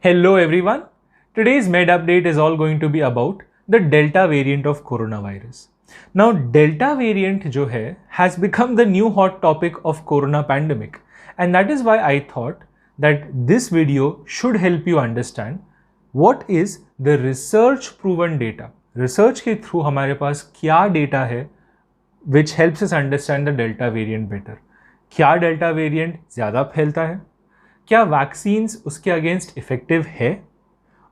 Hello everyone. Today's med update is all going to be about the Delta variant of coronavirus. Now Delta variant जो है has become the new hot topic of corona pandemic, and that is why I thought that this video should help you understand what is the research proven data. Research के through हमारे पास क्या data है which helps us understand the Delta variant better. क्या Delta variant ज़्यादा फैलता है, क्या vaccines उसके अगेंस्ट इफेक्टिव है,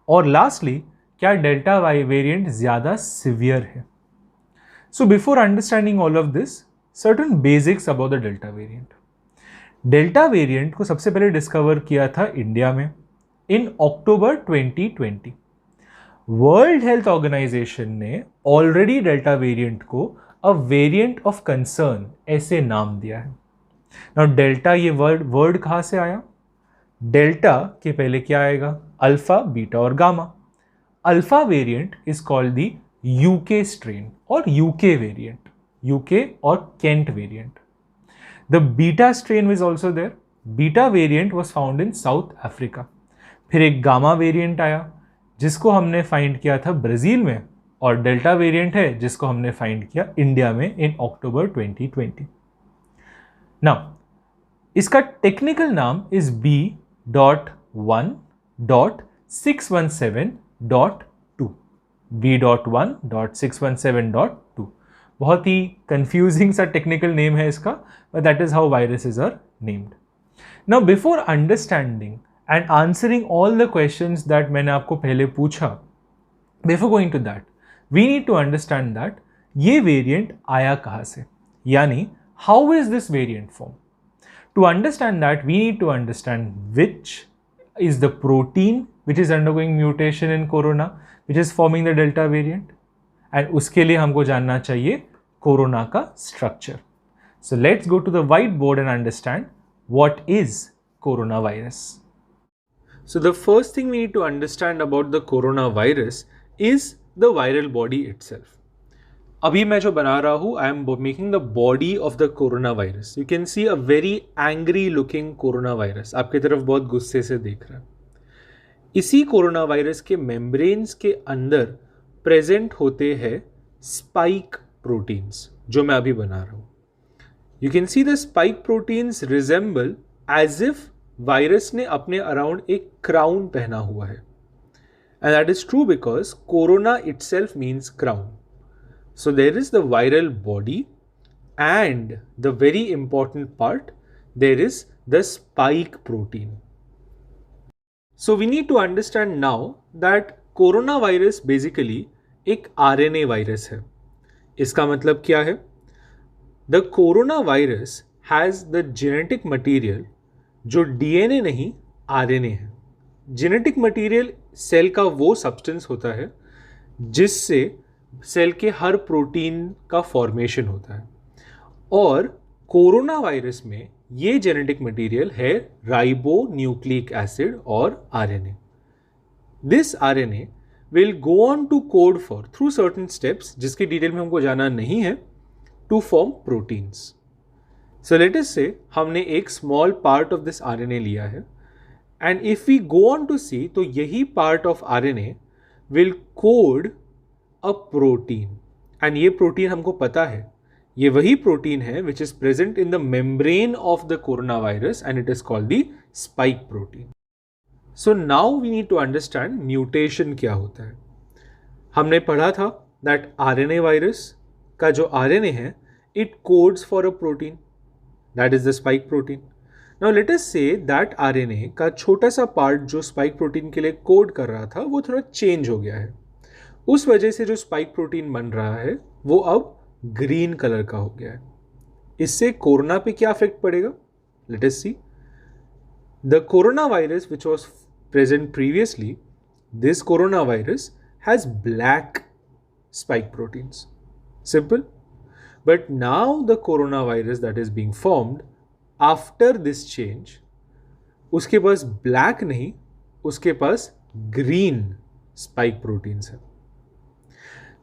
और लास्टली क्या डेल्टा वाई वेरिएंट ज़्यादा सिवियर है. So before understanding all of this, certain basics about the delta variant. Delta variant को सबसे पहले डिस्कवर किया था इंडिया में इन अक्टूबर 2020. वर्ल्ड हेल्थ ऑर्गेनाइजेशन ने ऑलरेडी डेल्टा वेरिएंट को अ वेरिएंट ऑफ कंसर्न ऐसे नाम दिया है. नाउ डेल्टा ये वर्ड कहाँ से आया? डेल्टा के पहले क्या आएगा? अल्फा, बीटा और gamma. Alpha variant is called the UK strain और यूके वेरिएंट, यूके और Kent variant. The beta strain is also there. Beta variant was found in South Africa. फिर एक गामा वेरिएंट आया जिसको हमने फाइंड किया था ब्राज़ील में, और डेल्टा वेरिएंट है जिसको हमने फाइंड किया इंडिया में इन अक्टूबर 2020. नाउ इसका टेक्निकल नाम इज B.1.617.2. B.1.617.2. बहुत ही कंफ्यूजिंग सा टेक्निकल नेम है इसका, but that is how viruses are named. Now before understanding and answering all the questions that मैंने आपको पहले पूछा, before going to that, we need to understand that ये variant आया कहाँ से, यानी how is this variant formed? To understand that, we need to understand which is the protein which is undergoing mutation in corona, which is forming the delta variant, and उसके लिए हमको जानना चाहिए कोरोना का structure. So let's go to the whiteboard and understand what is coronavirus. So the first thing we need to understand about the coronavirus is the viral body itself. अभी मैं जो बना रहा हूँ, I am making the body of the corona virus. You can C a very angry looking corona virus आपकी तरफ बहुत गुस्से से देख रहा है. इसी कोरोना वायरस के मेम्ब्रेन्स के अंदर प्रेजेंट होते हैं स्पाइक प्रोटीन्स जो मैं अभी बना रहा हूँ. You can see the spike proteins resemble as if virus ने अपने अराउंड एक क्राउन पहना हुआ है, and that is true because corona itself means crown. So there is the viral body, and the very important part, there is the spike protein. So we need to understand now that coronavirus basically एक RNA virus है. इसका मतलब क्या है? The coronavirus has the genetic material जो DNA नहीं RNA है. Genetic material cell का वो सब्सटेंस होता है जिससे सेल के हर प्रोटीन का फॉर्मेशन होता है, और कोरोना वायरस में ये जेनेटिक मटेरियल है राइबो न्यूक्लिक एसिड और RNA. This RNA will go on to code for through certain steps जिसकी डिटेल में हमको जाना नहीं है, to form proteins. So let us see हमने एक small part of this RNA लिया है, and if we go on to see तो यही part of RNA will code a protein, and ये प्रोटीन हमको पता है ये वही प्रोटीन है which is present in the membrane of the corona virus, and it is called the spike protein. So now we need to understand mutation क्या होता है. हमने पढ़ा था दैट आरएनए वायरस का जो आरएनए है it codes for a protein, that is the spike protein. Now let us say that RNA का छोटा सा पार्ट जो स्पाइक प्रोटीन के लिए कोड कर रहा था वो थोड़ा चेंज हो गया है. उस वजह से जो स्पाइक प्रोटीन बन रहा है वो अब ग्रीन कलर का हो गया है. इससे कोरोना पे क्या इफेक्ट पड़ेगा? Let us see. The corona virus which was present previously, this corona virus has black spike proteins. Simple. But now the corona virus that is being formed after this change, उसके पास black नहीं, उसके पास green spike proteins है.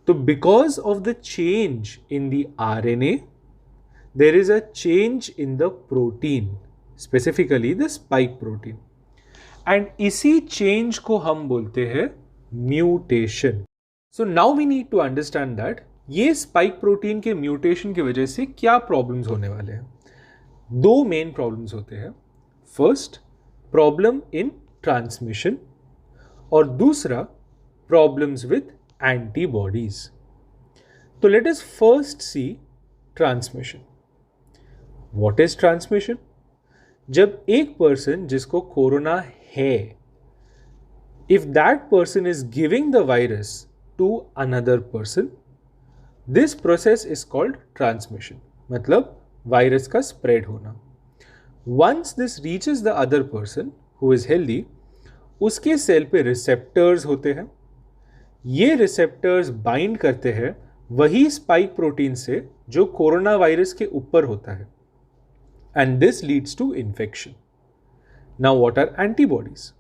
So because of the change in the RNA, there is a change in the protein, specifically the spike protein. And इसी change को हम बोलते हैं mutation. So now we need to understand that ये spike protein के mutation की वजह से क्या प्रॉब्लम्स होने वाले हैं. दो मेन प्रॉब्लम्स होते हैं. फर्स्ट, प्रॉब्लम इन ट्रांसमिशन, और दूसरा प्रॉब्लम्स विद एंटीबॉडीज. तो let us first see transmission. What is transmission? जब एक पर्सन जिसको कोरोना है, if that person is giving the virus to another person, this process is called transmission. मतलब virus का स्प्रेड होना. Once this reaches the other person who is healthy, उसके cell पे रिसेप्टर्स होते हैं. ये रिसेप्टर्स बाइंड करते हैं वही स्पाइक प्रोटीन से जो कोरोना वायरस के ऊपर होता है, and this leads to infection. Now what are antibodies?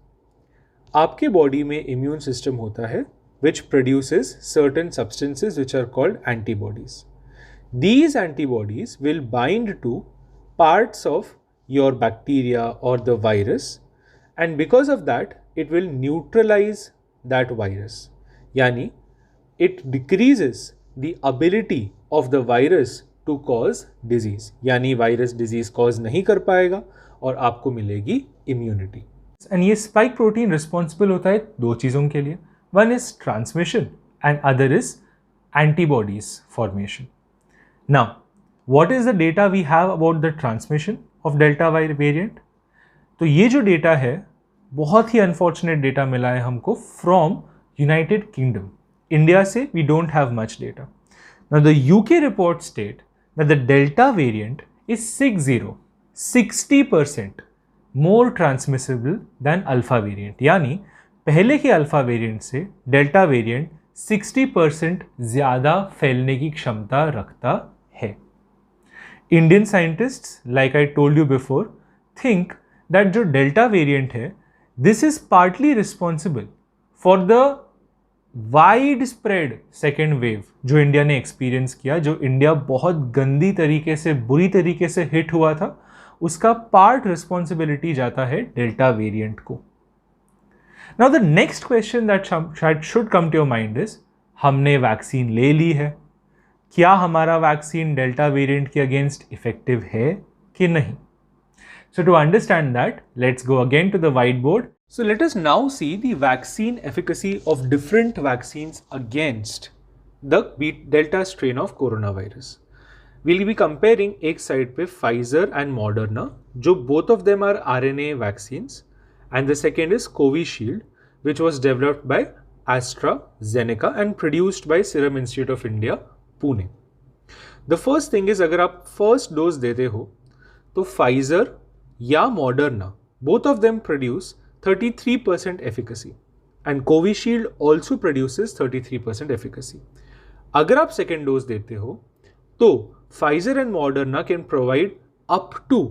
आपके बॉडी में इम्यून सिस्टम होता है which produces certain substances which are called antibodies. These antibodies will bind to parts of your bacteria or the virus, and because of that it will neutralize that virus. Yani it decreases the ability of the virus to cause disease. Yani virus disease cause नहीं कर पाएगा और आपको मिलेगी immunity. And ये spike protein responsible होता है दो चीज़ों के लिए. One is transmission and other is antibodies formation. Now, what is the data we have about the transmission of Delta variant? तो ये जो डेटा है बहुत ही अनफॉर्चुनेट डेटा मिला है हमको फ्रॉम यूनाइटेड किंगडम. इंडिया से we don't have much data. Now the UK report state that the Delta variant is 60% more transmissible than Alpha variant. यानी पहले के अल्फा वेरिएंट से डेल्टा वेरिएंट 60% ज़्यादा फैलने की क्षमता रखता है. Indian scientists, like I told you before, think that जो डेल्टा वेरिएंट है, this is partly responsible for the wide spread second wave जो इंडिया ने एक्सपीरियंस किया, जो इंडिया बहुत गंदी तरीके से, बुरी तरीके से हिट हुआ था. उसका पार्ट रिस्पॉन्सिबिलिटी जाता है डेल्टा वेरिएंट को. Now the next question that should come to your mind is, हमने वैक्सीन ले ली है, क्या हमारा वैक्सीन डेल्टा वेरिएंट के अगेंस्ट इफेक्टिव है कि नहीं? So to understand that, let's go again to the whiteboard. So let us now see the vaccine efficacy of different vaccines against the Delta strain of coronavirus. We'll be comparing एक side पे Pfizer and Moderna, जो both of them are RNA vaccines, and the second is Covishield, which was developed by AstraZeneca and produced by Serum Institute of India, Pune. The first thing is, अगर आप first dose देते हो तो Pfizer या Moderna, both of them produce 33% efficacy, and Covishield also produces 33% efficacy. अगर आप second dose देते हो तो Pfizer and Moderna can provide up to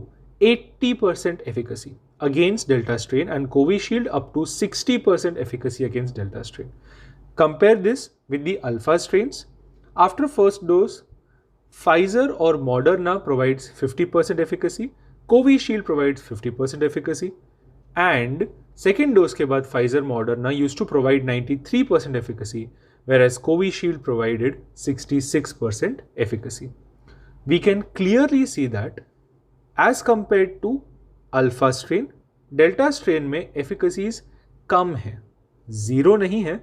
80% efficacy against Delta strain, and Covishield up to 60% efficacy against Delta strain. Compare this with the Alpha strains. After first dose, Pfizer or Moderna provides 50% efficacy, Covishield provides 50% efficacy, and second dose के बाद Pfizer Moderna used to provide 93% efficacy, whereas Covishield provided 66% efficacy. We can clearly see that as compared to alpha strain, delta strain में एफिकेसीज कम है, zero नहीं है,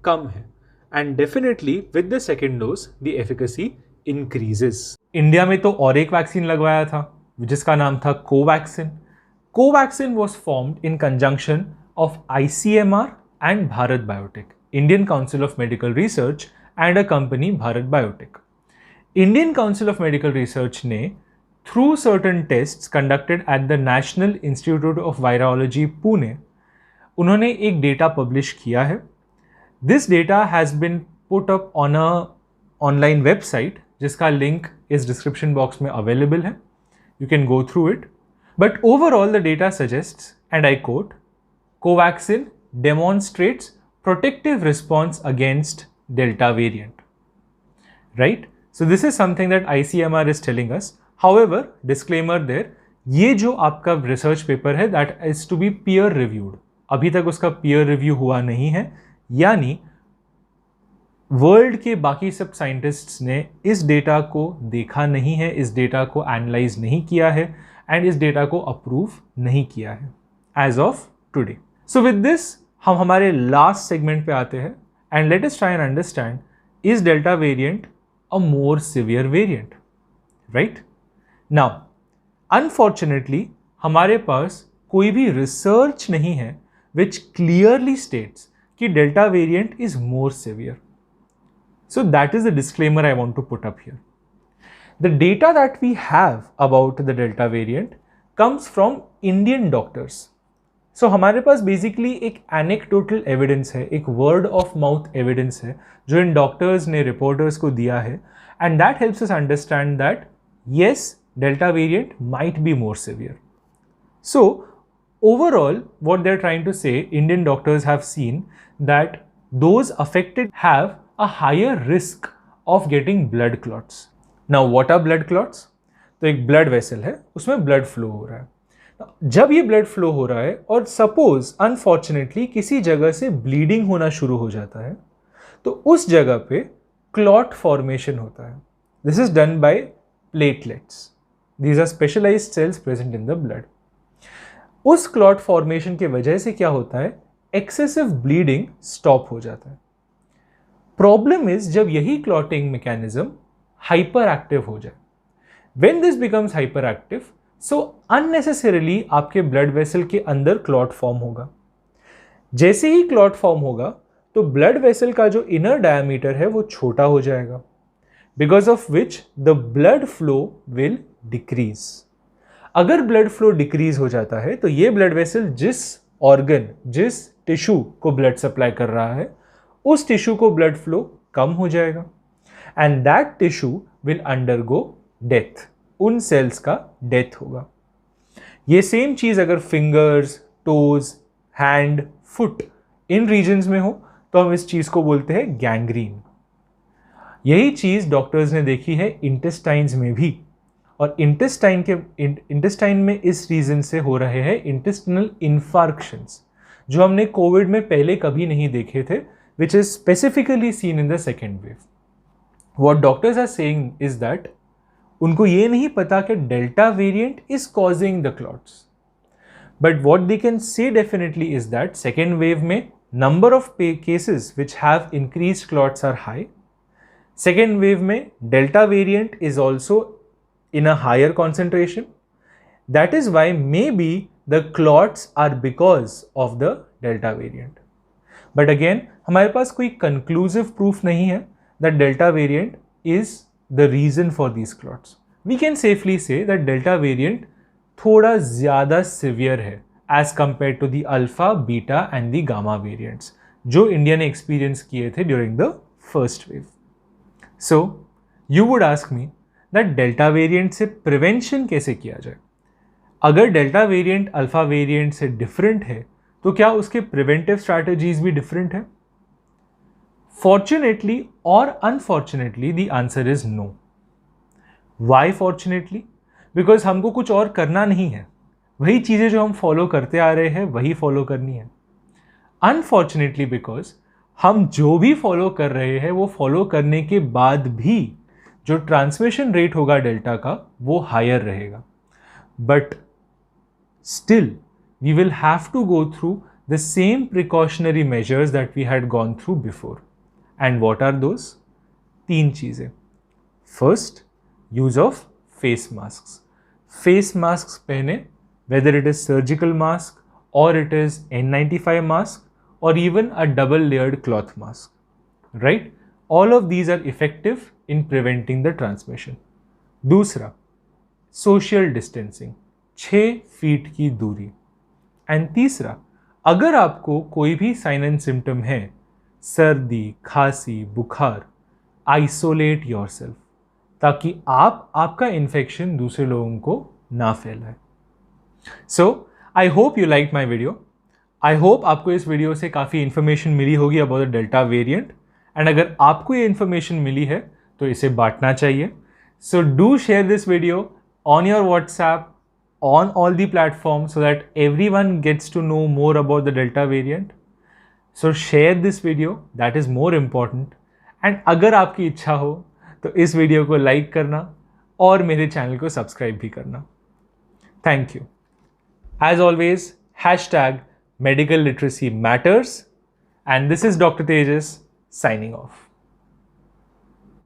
कम है, and definitely with the second dose the efficacy increases. India में तो और एक vaccine लगवाया था जिसका नाम था Covaxin. Covaxin was formed in conjunction of ICMR and Bharat biotech, Indian council of medical research, and a company Bharat biotech. Indian council of medical research ने through certain tests conducted at the National Institute of Virology, Pune, उन्होंने एक data publish किया है. This data has been put up on a online website जिसका link इस description box में available है. You can go through it. But overall the data suggests, and I quote, Covaxin demonstrates protective response against Delta variant. Right? So this is something that ICMR is telling us. However, disclaimer there, ये जो आपका research paper है that is to be peer reviewed. अभी तक उसका peer review हुआ नहीं है, यानी वर्ल्ड के बाकी सब साइंटिस्ट्स ने इस डेटा को देखा नहीं है, इस डेटा को एनालाइज नहीं किया है एंड इस डेटा को अप्रूव नहीं किया है as of today. So with this हम हमारे लास्ट सेगमेंट पे आते हैं and let us try and understand, is delta variant a more severe variant, right? Now unfortunately हमारे पास कोई भी रिसर्च नहीं है विच क्लियरली स्टेट्स कि delta variant is more severe. So that is the disclaimer I want to put up here. The data that we have about the Delta variant comes from Indian doctors. So हमारे पास basically एक anecdotal evidence है, एक word of mouth evidence है जो इन doctors ने reporters को दिया है, and that helps us understand that yes, Delta variant might be more severe. So overall, what they're trying to say, Indian doctors have seen that those affected have a higher risk of getting blood clots. Now what are blood clots? तो एक blood vessel है, उसमें blood flow हो रहा है. जब ये blood flow हो रहा है और suppose unfortunately किसी जगह से bleeding होना शुरू हो जाता है, तो उस जगह पे clot formation होता है. This is done by platelets. These are specialized cells present in the blood. उस clot formation के वजह से क्या होता है, excessive bleeding stop हो जाता है. प्रॉब्लम इज जब यही क्लॉटिंग मैकेनिज्म हाइपर एक्टिव हो जाए. When this becomes hyper active, so unnecessarily आपके ब्लड वेसल के अंदर क्लॉट फॉर्म होगा. जैसे ही क्लॉट फॉर्म होगा तो ब्लड वेसल का जो इनर डायमीटर है वो छोटा हो जाएगा, because of which the blood flow will decrease. अगर ब्लड फ्लो डिक्रीज हो जाता है तो ये ब्लड वेसल जिस ऑर्गन, जिस टिश्यू को ब्लड सप्लाई कर रहा है, उस टिश्यू को ब्लड फ्लो कम हो जाएगा and that tissue will undergo death. उन सेल्स का डेथ होगा. ये सेम चीज अगर fingers, toes, hand, foot in regions में हो तो हम इस चीज को बोलते हैं गैंग्रीन. यही चीज डॉक्टर्स ने देखी है इंटेस्टाइन्स में भी, और इंटेस्टाइन में इस रीजन से हो रहे हैं इंटेस्टिनल इन्फार्क्शंस, जो हमने कोविड में पहले कभी नहीं देखे थे, which is specifically seen in the second wave. What doctors are saying is that उनको ये नहीं पता कि Delta variant is causing the clots. But what they can say definitely is that second wave में number of cases which have increased clots are high. Second wave में Delta variant is also in a higher concentration. That is why maybe the clots are because of the Delta variant. But again हमारे पास कोई conclusive proof नहीं है that delta variant is the reason for these clots. We can safely say that delta variant थोड़ा ज़्यादा severe है as compare to the alpha, beta and the gamma variants जो India ने एक्सपीरियंस किए थे during the first wave. So you would ask me that delta variant से prevention कैसे किया जाए. अगर डेल्टा वेरिएंट अल्फा वेरिएंट से डिफरेंट है तो क्या उसके प्रिवेंटिव स्ट्रैटेजीज भी डिफरेंट है? फॉर्चुनेटली और unfortunately the answer is no. Why fortunately? Because हमको कुछ और करना नहीं है, वही चीज़ें जो हम फॉलो करते आ रहे हैं वही फॉलो करनी है. अनफॉर्चुनेटली बिकॉज हम जो भी फॉलो कर रहे हैं वो फॉलो करने के बाद भी जो ट्रांसमिशन रेट होगा डेल्टा का वो हायर रहेगा. But still we will have to go through the same precautionary measures that we had gone through before. And what are those? 3 चीज़ें. First, use of face masks. Face masks पहने, whether it is surgical mask or it is N95 mask or even a double layered cloth mask, right? All of these are effective in preventing the transmission. दूसरा, social distancing, 6 feet की दूरी. And तीसरा, अगर आपको कोई भी sign and symptom है, सर्दी, खांसी, बुखार, आइसोलेट योरसेल्फ, ताकि आपका इन्फेक्शन दूसरे लोगों को ना फैलाए. So I hope you like my video. I hope आपको इस वीडियो से काफ़ी इन्फॉर्मेशन मिली होगी about the delta variant. And अगर आपको ये इन्फॉर्मेशन मिली है तो इसे बांटना चाहिए. So do share this video on your WhatsApp, on all the platforms so that everyone gets to know more about the Delta variant. So share this video, that is more important. And अगर आपकी इच्छा हो तो इस video को like करना और मेरे चैनल को सब्सक्राइब भी करना. Thank you. As always, #medical literacy matters. And this is Dr. Tejas signing off.